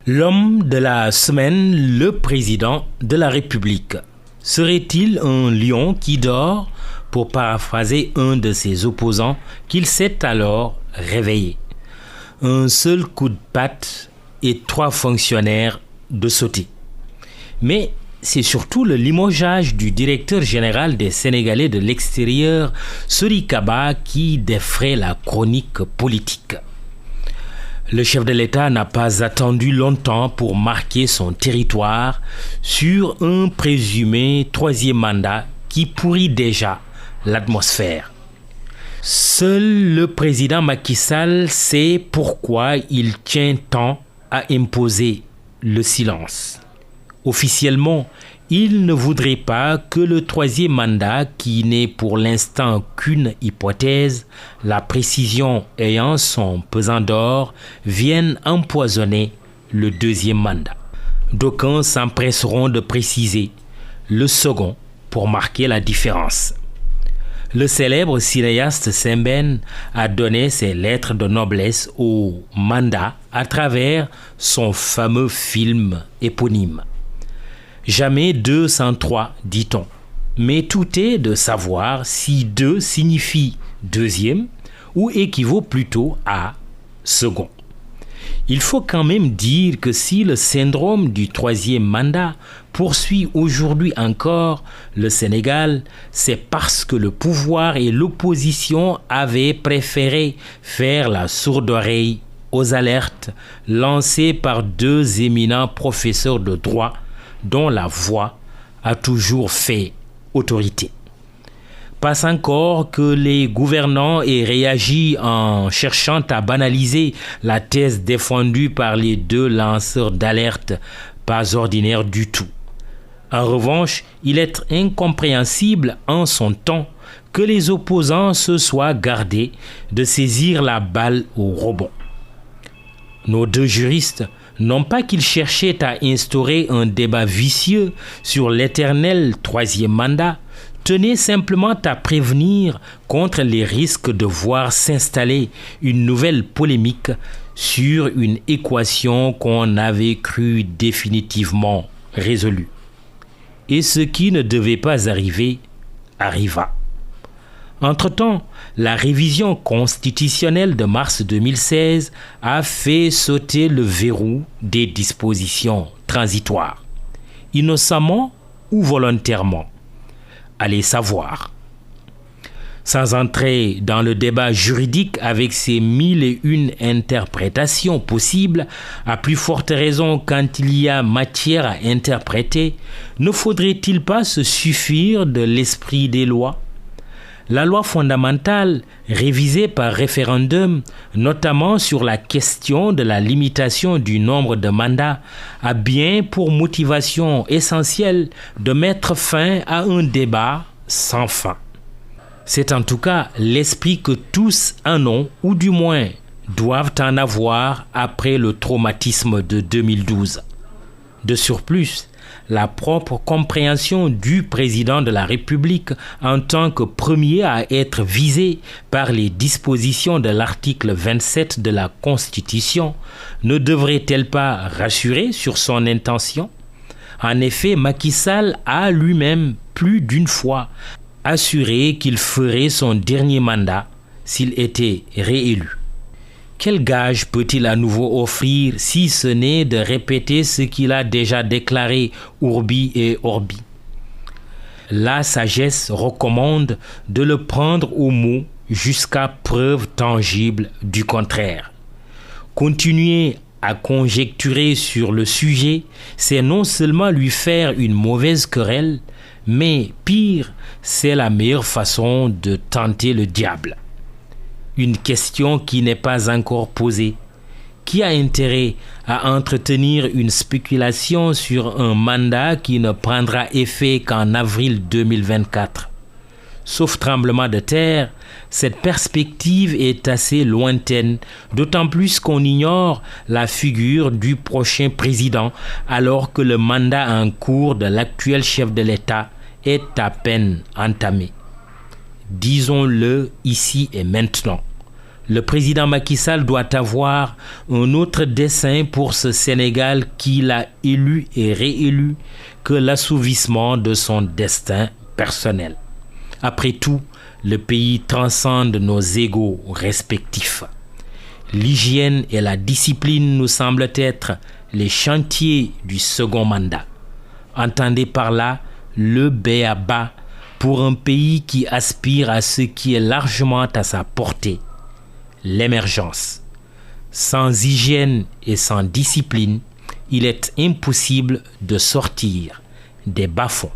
L'homme de la semaine, le président de la République. Serait-il un lion qui dort, pour paraphraser un de ses opposants, qu'il s'est alors réveillé? Un seul coup de patte et 3 fonctionnaires de sauter. Mais c'est surtout le limogeage du directeur général des Sénégalais de l'extérieur, Sori Kaba, qui défraie la chronique politique. Le chef de l'État n'a pas attendu longtemps pour marquer son territoire sur un présumé 3e mandat qui pourrit déjà l'atmosphère. Seul le président Macky Sall sait pourquoi il tient tant à imposer le silence. Officiellement, il ne voudrait pas que le 3e mandat, qui n'est pour l'instant qu'une hypothèse, la précision ayant son pesant d'or, vienne empoisonner le 2e mandat. D'aucuns s'empresseront de préciser le second pour marquer la différence. Le célèbre cinéaste Sembène a donné ses lettres de noblesse au mandat à travers son fameux film éponyme. Jamais 2 sans 3, dit-on. Mais tout est de savoir si 2 signifie 2e ou équivaut plutôt à second. Il faut quand même dire que si le syndrome du 3e mandat poursuit aujourd'hui encore le Sénégal, c'est parce que le pouvoir et l'opposition avaient préféré faire la sourde oreille aux alertes lancées par 2 éminents professeurs de droit dont la voix a toujours fait autorité. Passe encore que les gouvernants aient réagi en cherchant à banaliser la thèse défendue par les 2 lanceurs d'alerte, pas ordinaire du tout. En revanche, il est incompréhensible en son temps que les opposants se soient gardés de saisir la balle au rebond. Nos 2 juristes, non pas qu'ils cherchaient à instaurer un débat vicieux sur l'éternel 3e mandat, tenaient simplement à prévenir contre les risques de voir s'installer une nouvelle polémique sur une équation qu'on avait cru définitivement résolue. Et ce qui ne devait pas arriver, arriva. Entre-temps, la révision constitutionnelle de mars 2016 a fait sauter le verrou des dispositions transitoires, innocemment ou volontairement. Allez savoir. Sans entrer dans le débat juridique avec ses 1001 interprétations possibles, à plus forte raison quand il y a matière à interpréter, ne faudrait-il pas se suffire de l'esprit des lois ? La loi fondamentale, révisée par référendum, notamment sur la question de la limitation du nombre de mandats, a bien pour motivation essentielle de mettre fin à un débat sans fin. C'est en tout cas l'esprit que tous en ont, ou du moins doivent en avoir après le traumatisme de 2012. De surplus, la propre compréhension du président de la République en tant que premier à être visé par les dispositions de l'article 27 de la Constitution ne devrait-elle pas rassurer sur son intention? En effet, Macky Sall a lui-même plus d'une fois assuré qu'il ferait son dernier mandat s'il était réélu. Quel gage peut-il à nouveau offrir si ce n'est de répéter ce qu'il a déjà déclaré urbi et orbi? La sagesse recommande de le prendre au mot jusqu'à preuve tangible du contraire. Continuer à conjecturer sur le sujet, c'est non seulement lui faire une mauvaise querelle, mais pire, c'est la meilleure façon de tenter le diable. Une question qui n'est pas encore posée. Qui a intérêt à entretenir une spéculation sur un mandat qui ne prendra effet qu'en avril 2024? Sauf tremblement de terre, cette perspective est assez lointaine, d'autant plus qu'on ignore la figure du prochain président, alors que le mandat en cours de l'actuel chef de l'État est à peine entamé. Disons-le ici et maintenant. Le président Macky Sall doit avoir un autre dessein pour ce Sénégal qu'il a élu et réélu que l'assouvissement de son destin personnel. Après tout, le pays transcende nos égos respectifs. L'hygiène et la discipline nous semblent être les chantiers du second mandat. Entendez par là le b.a.-ba pour un pays qui aspire à ce qui est largement à sa portée, l'émergence. Sans hygiène et sans discipline, il est impossible de sortir des bas-fonds.